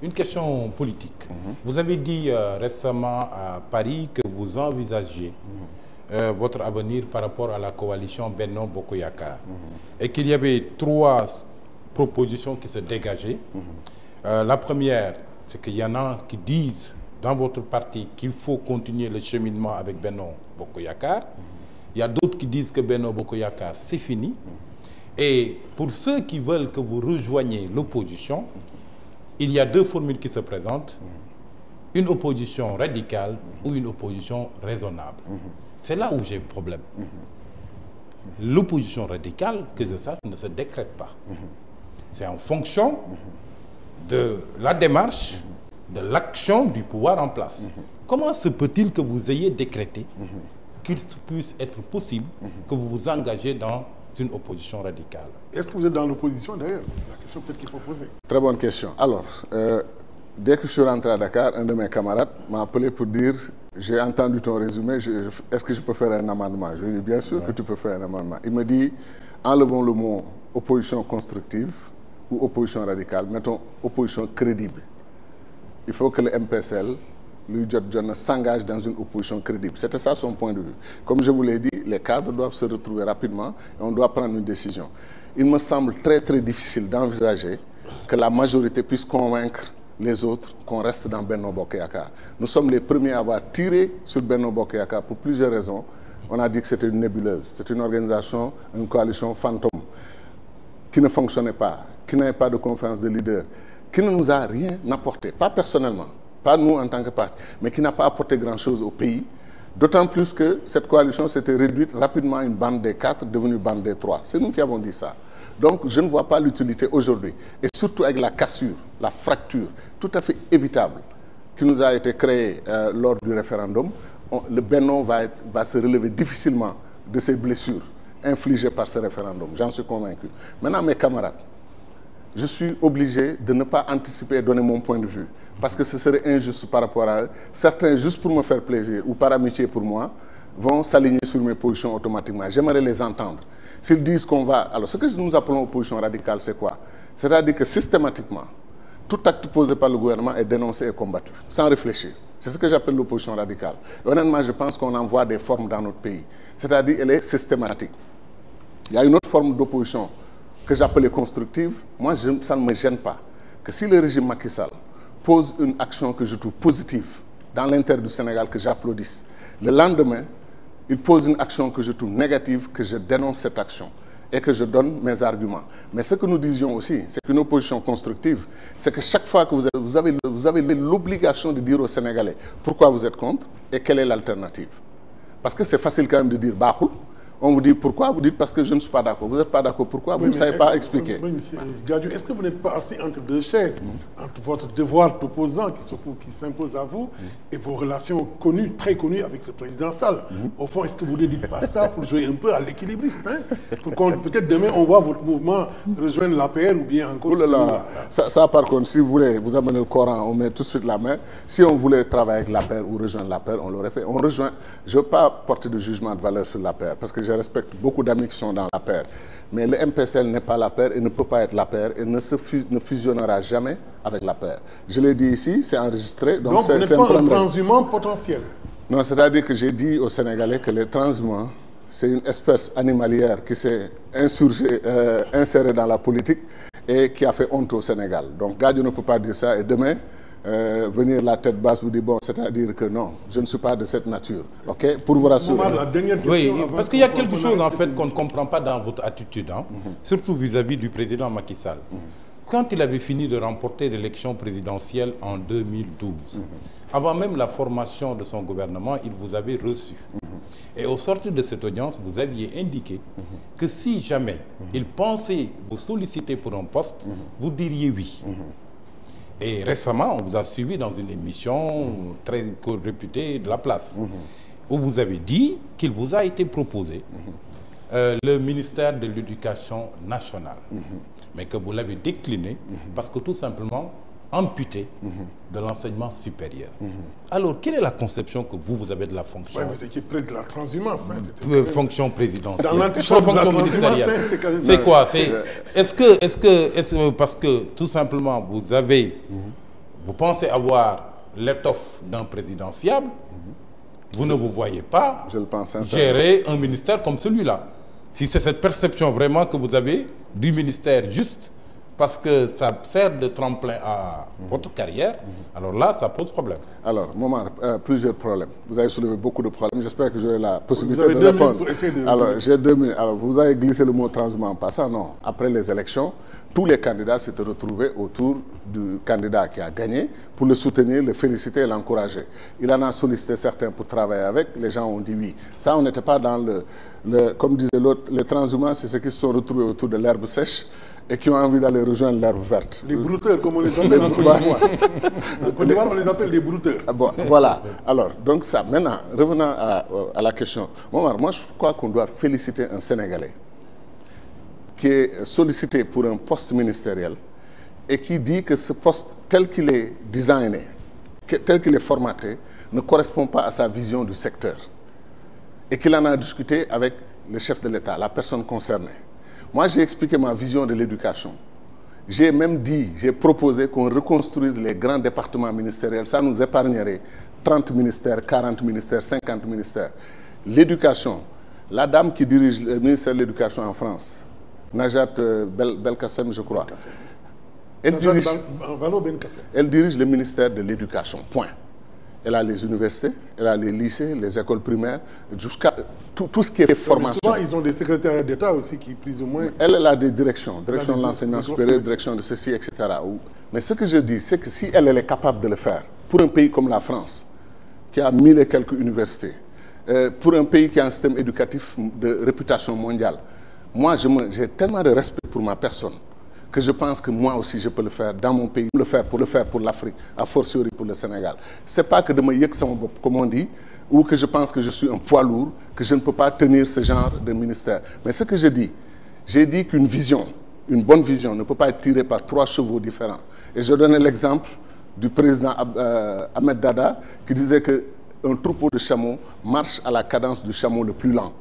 une question politique. Vous avez dit récemment à Paris que vous envisagez votre avenir par rapport à la coalition Benno Bokk Yakaar et qu'il y avait 3 propositions qui se dégageaient. La première, c'est qu'il y en a qui disent dans votre parti qu'il faut continuer le cheminement avec Benno Bokk Yakaar. Il y a d'autres qui disent que Benno Bokk Yakaar, c'est fini. Et pour ceux qui veulent que vous rejoigniez l'opposition, il y a 2 formules qui se présentent. Une opposition radicale ou une opposition raisonnable. C'est là où j'ai un problème. L'opposition radicale, que je sache, ne se décrète pas. C'est en fonction de la démarche, de l'action du pouvoir en place. Comment se peut-il que vous ayez décrété qu'il puisse être possible que vous vous engagez dans une opposition radicale? Est-ce que vous êtes dans l'opposition d'ailleurs? C'est la question peut-être qu'il faut poser. Très bonne question. Alors, dès que je suis rentré à Dakar, un de mes camarades m'a appelé pour dire j'ai entendu ton résumé, est-ce que je peux faire un amendement? Je lui ai dit bien sûr que tu peux faire un amendement. Il me dit enlevons le mot opposition constructive ou opposition radicale, mettons opposition crédible. Il faut que le MPSL, lui s'engage dans une opposition crédible. C'était ça son point de vue. Comme je vous l'ai dit, les cadres doivent se retrouver rapidement et on doit prendre une décision. Il me semble très très difficile d'envisager que la majorité puisse convaincre les autres qu'on reste dans Benno Bokk Yakaar. Nous sommes les premiers à avoir tiré sur Benno Bokk Yakaar pour plusieurs raisons. On a dit que c'était une nébuleuse, c'est une organisation, une coalition fantôme qui ne fonctionnait pas, qui n'avait pas de conférence de leader, qui ne nous a rien apporté, pas personnellement, pas nous en tant que parti, mais qui n'a pas apporté grand-chose au pays. D'autant plus que cette coalition s'était réduite rapidement à une bande des 4, devenue bande des 3. C'est nous qui avons dit ça. Donc je ne vois pas l'utilité aujourd'hui, et surtout avec la cassure, la fracture tout à fait évitable qui nous a été créée lors du référendum. Le Benno va se relever difficilement de ces blessures infligées par ce référendum. J'en suis convaincu. Maintenant, mes camarades, je suis obligé de ne pas anticiper et donner mon point de vue, parce que ce serait injuste par rapport à eux. Certains, juste pour me faire plaisir ou par amitié pour moi, vont s'aligner sur mes positions automatiquement. J'aimerais les entendre. S'ils disent qu'on va... Alors, ce que nous appelons opposition radicale, c'est quoi? C'est-à-dire que systématiquement, tout acte posé par le gouvernement est dénoncé et combattu, sans réfléchir. C'est ce que j'appelle l'opposition radicale. Et honnêtement, je pense qu'on en voit des formes dans notre pays. C'est-à-dire qu'elle est systématique. Il y a une autre forme d'opposition que j'appelais constructive. Moi, ça ne me gêne pas que si le régime Macky Sall pose une action que je trouve positive dans l'intérêt du Sénégal, que j'applaudisse, le lendemain, il pose une action que je trouve négative, que je dénonce cette action et que je donne mes arguments. Mais ce que nous disions aussi, c'est qu'une opposition constructive, c'est que chaque fois que vous avez l'obligation de dire aux Sénégalais pourquoi vous êtes contre et quelle est l'alternative. Parce que c'est facile quand même de dire « Bahoul ». On vous dit pourquoi, vous dites parce que je ne suis pas d'accord. Vous n'êtes pas d'accord, pourquoi? Vous ne savez pas expliquer. Monsieur Gadiou, est-ce que vous n'êtes pas assis entre deux chaises, entre votre devoir d'opposant qui s'impose à vous et vos relations connues, très connues avec le président Sall? Au fond, est-ce que vous ne dites pas ça pour jouer un peu à l'équilibriste, peut-être demain, on voit votre mouvement rejoindre l'APR ou bien encore... Oh là là. Ça, par contre, si vous voulez, vous amenez le Coran, on met tout de suite la main. Si on voulait travailler avec l'APR ou rejoindre l'APR, on l'aurait fait. On rejoint... Je ne veux pas porter de jugement de valeur sur l'APR, parce que je respecte beaucoup d'amis qui sont dans la paire. Mais le MPSL n'est pas la paire et ne peut pas être la paire et ne fusionnera jamais avec la paire. Je l'ai dit ici, c'est enregistré. Donc vous n'êtes pas un transhumant potentiel? Non, c'est-à-dire que j'ai dit aux Sénégalais que les transhumants, c'est une espèce animalière qui s'est insérée dans la politique et qui a fait honte au Sénégal. Donc Gadio ne peut pas dire ça et demain, venir la tête basse vous dit bon, c'est-à-dire que non, je ne suis pas de cette nature, ok, pour vous rassurer. La dernière question, oui, parce qu'il y a quelque chose en fait qu'on ne comprend pas dans votre attitude, surtout vis-à-vis du président Macky Sall. Quand il avait fini de remporter l'élection présidentielle en 2012, avant même la formation de son gouvernement, il vous avait reçu. Et au sortir de cette audience, vous aviez indiqué que si jamais il pensait vous solliciter pour un poste, vous diriez oui. Et récemment, on vous a suivi dans une émission très réputée de la place, où vous avez dit qu'il vous a été proposé le ministère de l'Éducation nationale, mais que vous l'avez décliné parce que tout simplement amputé de l'enseignement supérieur. Alors, quelle est la conception que vous avez de la fonction? Oui, vous étiez près de la transhumance. Fonction présidentielle. Dans l'antichambre de la transhumance, c'est quoi? Est-ce que, parce que tout simplement, vous avez vous pensez avoir l'étoffe d'un présidentiable, vous ne vous voyez pas Je le pense sincèrement. gérer un ministère comme celui-là. Si c'est cette perception vraiment que vous avez du ministère juste parce que ça sert de tremplin à votre carrière, alors là, ça pose problème. Alors, Momar, plusieurs problèmes. Vous avez soulevé beaucoup de problèmes. J'espère que j'aurai la possibilité Vous avez de 2 minutes répondre. pour essayer de... Alors, j'ai 2 minutes. Alors, vous avez glissé le mot transhumant en passant. Non. Après les élections, tous les candidats s'étaient retrouvés autour du candidat qui a gagné pour le soutenir, le féliciter et l'encourager. Il en a sollicité certains pour travailler avec. Les gens ont dit oui. Ça, on n'était pas dans comme disait l'autre, les transhumants, c'est ceux qui se sont retrouvés autour de l'herbe sèche et qui ont envie d'aller rejoindre l'herbe verte. Les brouteurs, comme on les appelle en Côte d'Ivoire. En Côte d'Ivoire, on les appelle des brouteurs. Ah bon, voilà. Alors, donc ça, maintenant, revenons à la question. Momar, moi, je crois qu'on doit féliciter un Sénégalais qui est sollicité pour un poste ministériel et qui dit que ce poste, tel qu'il est designé, tel qu'il est formaté, ne correspond pas à sa vision du secteur. Et qu'il en a discuté avec le chef de l'État, la personne concernée. Moi, j'ai expliqué ma vision de l'éducation. J'ai même dit, j'ai proposé qu'on reconstruise les grands départements ministériels. Ça nous épargnerait 30 ministères, 40 ministères, 50 ministères. L'éducation, la dame qui dirige le ministère de l'Éducation en France, Najat Belkacem, je crois, elle dirige le ministère de l'Éducation, point. Elle a les universités, elle a les lycées, les écoles primaires, jusqu'à tout ce qui est formation. Mais souvent, ils ont des secrétaires d'État aussi qui, plus ou moins... Elle a des directions, direction de l'enseignement supérieur, direction de ceci, etc. Mais ce que je dis, c'est que si elle est capable de le faire, pour un pays comme la France, qui a 1000 et quelques universités, pour un pays qui a un système éducatif de réputation mondiale, moi, j'ai tellement de respect pour ma personne que je pense que moi aussi, je peux le faire dans mon pays, le faire pour l'Afrique, a fortiori pour le Sénégal. C'est pas que de me yek sama bop, comme on dit, ou que je pense que je suis un poids lourd, que je ne peux pas tenir ce genre de ministère. Mais ce que je dis, j'ai dit qu'une vision, une bonne vision, ne peut pas être tirée par 3 chevaux différents. Et je donnais l'exemple du président Ahmed Dada, qui disait qu'un troupeau de chameaux marche à la cadence du chameau le plus lent.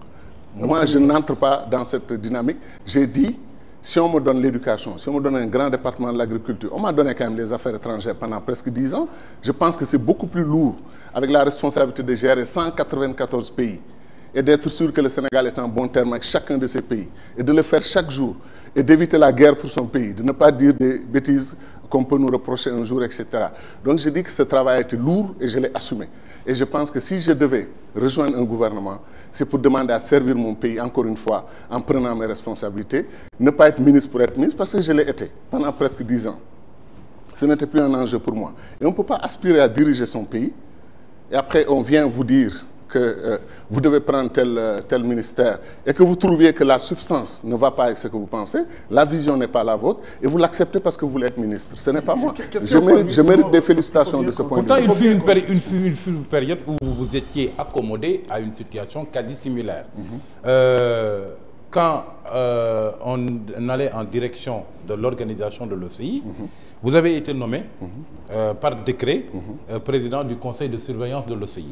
Moi, je n'entre pas dans cette dynamique. J'ai dit, si on me donne l'éducation, si on me donne un grand département de l'agriculture, on m'a donné quand même les affaires étrangères pendant presque 10 ans, je pense que c'est beaucoup plus lourd avec la responsabilité de gérer 194 pays et d'être sûr que le Sénégal est en bon terme avec chacun de ces pays et de le faire chaque jour et d'éviter la guerre pour son pays, de ne pas dire des bêtises qu'on peut nous reprocher un jour, etc. Donc je dis que ce travail a été lourd et je l'ai assumé. Et je pense que si je devais rejoindre un gouvernement, c'est pour demander à servir mon pays, encore une fois, en prenant mes responsabilités. Ne pas être ministre pour être ministre, parce que je l'ai été pendant presque 10 ans. Ce n'était plus un enjeu pour moi. Et on ne peut pas aspirer à diriger son pays. Et après, on vient vous dire que vous devez prendre tel ministère et que vous trouviez que la substance ne va pas avec ce que vous pensez, la vision n'est pas la vôtre, et vous l'acceptez parce que vous voulez être ministre. Ce n'est pas moi. Je mérite des félicitations de ce point de vue. Pourtant, il fut une période où vous étiez accommodé à une situation quasi similaire. Quand on allait en direction de l'organisation de l'OCI, vous avez été nommé par décret président du conseil de surveillance de l'OCI.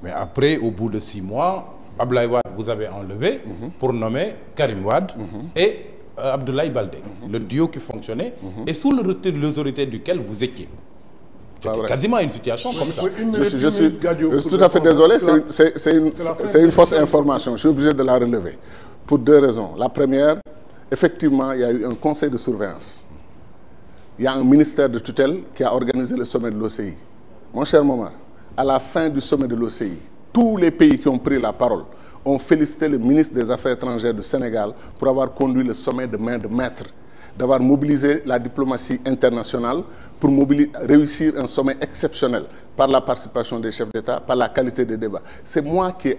Mais après, au bout de 6 mois, Abdoulaye Wade vous avez enlevé pour nommer Karim Wade et Abdoulaye Baldé, le duo qui fonctionnait, et sous l'autorité duquel vous étiez. C'était quasiment une situation comme ça. Je suis tout à fait désolé, c'est une fausse information, je suis obligé de la relever. Pour 2 raisons. La première, effectivement, il y a eu un conseil de surveillance. Il y a un ministère de tutelle qui a organisé le sommet de l'OCI. Mon cher Momar, à la fin du sommet de l'OCI, tous les pays qui ont pris la parole ont félicité le ministre des Affaires étrangères du Sénégal pour avoir conduit le sommet de main de maître, d'avoir mobilisé la diplomatie internationale pour réussir un sommet exceptionnel par la participation des chefs d'État, par la qualité des débats. C'est moi qui ai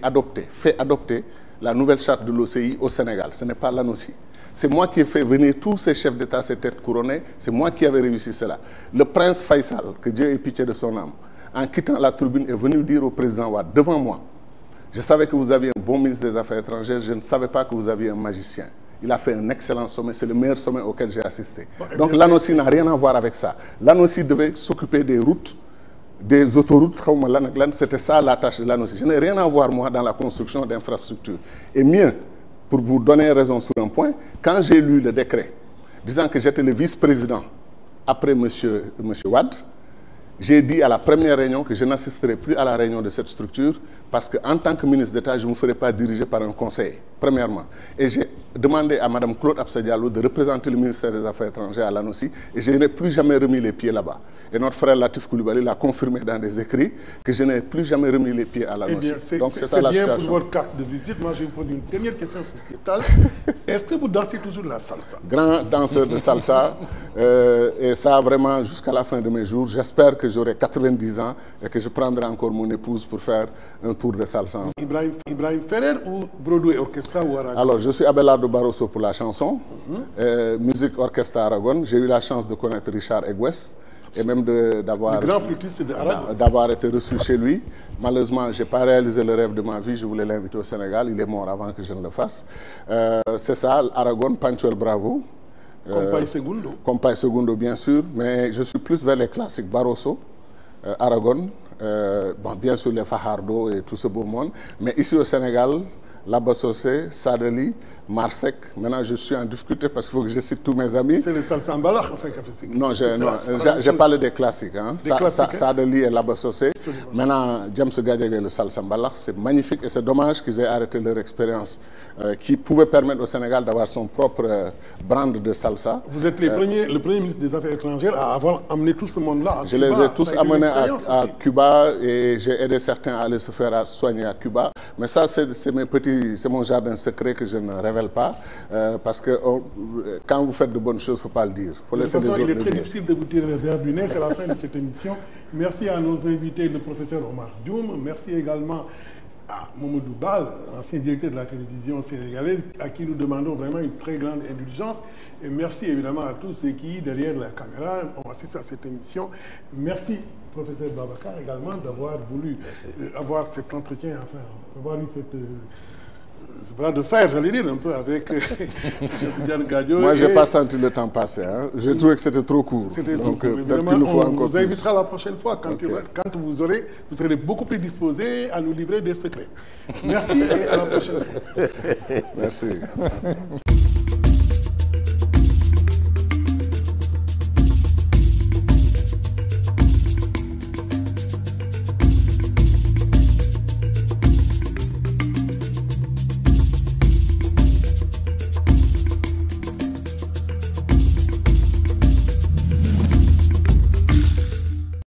fait adopter la nouvelle charte de l'OCI au Sénégal, ce n'est pas l'ANOCI. C'est moi qui ai fait venir tous ces chefs d'État, ces têtes couronnées, c'est moi qui avais réussi cela. Le prince Faisal, que Dieu ait pitié de son âme, en quittant la tribune, est venu dire au président Wade, devant moi, je savais que vous aviez un bon ministre des Affaires étrangères, je ne savais pas que vous aviez un magicien. Il a fait un excellent sommet, c'est le meilleur sommet auquel j'ai assisté. Donc l'ANOCI n'a rien à voir avec ça. L'ANOCI devait s'occuper des routes, des autoroutes, c'était ça la tâche de l'ANOCI. Je n'ai rien à voir, moi, dans la construction d'infrastructures. Et mieux, pour vous donner raison sur un point, quand j'ai lu le décret disant que j'étais le vice-président après M. Wade, j'ai dit à la première réunion que je n'assisterai plus à la réunion de cette structure parce qu'en tant que ministre d'État, je ne me ferai pas diriger par un conseil, premièrement. Et j'ai demandé à Mme Claude Absa Diallo de représenter le ministère des Affaires étrangères à l'ANOCI et je n'ai plus jamais remis les pieds là-bas. Et notre frère Latif Coulibaly l'a confirmé dans des écrits que je n'ai plus jamais remis les pieds à l'ANOCI. Donc c'est bien pour votre carte de visite. Moi, je vais vous poser une dernière question sociétale. Est-ce que vous dansez toujours la salsa? Grand danseur de salsa. Et ça, vraiment, jusqu'à la fin de mes jours, j'espère que j'aurai 90 ans et que je prendrai encore mon épouse pour faire un tour de salsa. Ibrahim Ferrer ou Broadway Orchestra ou Aragon? Alors, je suis Abelardo Barroso pour la chanson, musique orchestra Aragon. J'ai eu la chance de connaître Richard Egwes et même d'avoir été reçu chez lui. Malheureusement, je n'ai pas réalisé le rêve de ma vie. Je voulais l'inviter au Sénégal. Il est mort avant que je ne le fasse. C'est ça, Aragon, Panchuel Bravo. Compay Segundo. Compay Segundo, bien sûr. Mais je suis plus vers les classiques Barroso, Aragon, bon, bien sûr les Fajardo et tout ce beau monde. Mais ici au Sénégal, Laba Sossé, Sadali, Marsek. Maintenant, je suis en difficulté parce qu'il faut que je cite tous mes amis. C'est le salsa mbalax, enfin, non, j'ai parlé des classiques. Hein. Sadali et Laba Sossé. Maintenant, James Gadiaga et le salsa mbalax, c'est magnifique et c'est dommage qu'ils aient arrêté leur expérience qui pouvait permettre au Sénégal d'avoir son propre brand de salsa. Vous êtes le premier ministre des Affaires étrangères à avoir amené tout ce monde-là à Cuba. Je les ai tous amenés à Cuba et j'ai aidé certains à aller se faire soigner à Cuba. Mais ça, c'est mon jardin secret que je ne révèle pas parce que quand vous faites de bonnes choses, il ne faut pas le dire. Faut laisser les autres il est le très dire. difficile de vous tirer les airs du nez. C'est la fin de cette émission. Merci à nos invités, le professeur Omar Dioum. Merci également à Mamadou Bal, ancien directeur de la télévision sénégalaise, à qui nous demandons vraiment une très grande indulgence. Et merci évidemment à tous ceux qui, derrière la caméra, ont assisté à cette émission. Merci, professeur Babacar, également, d'avoir voulu avoir cet entretien, enfin, avoir eu cette... bras de fer, j'allais dire, un peu avec Diane Gadio. Moi, je n'ai pas senti le temps passer. Hein. J'ai trouvé que c'était trop court. C'était trop court. Évidemment, on vous invitera la prochaine fois quand vous serez beaucoup plus disposé à nous livrer des secrets. Merci et à la prochaine fois. Merci.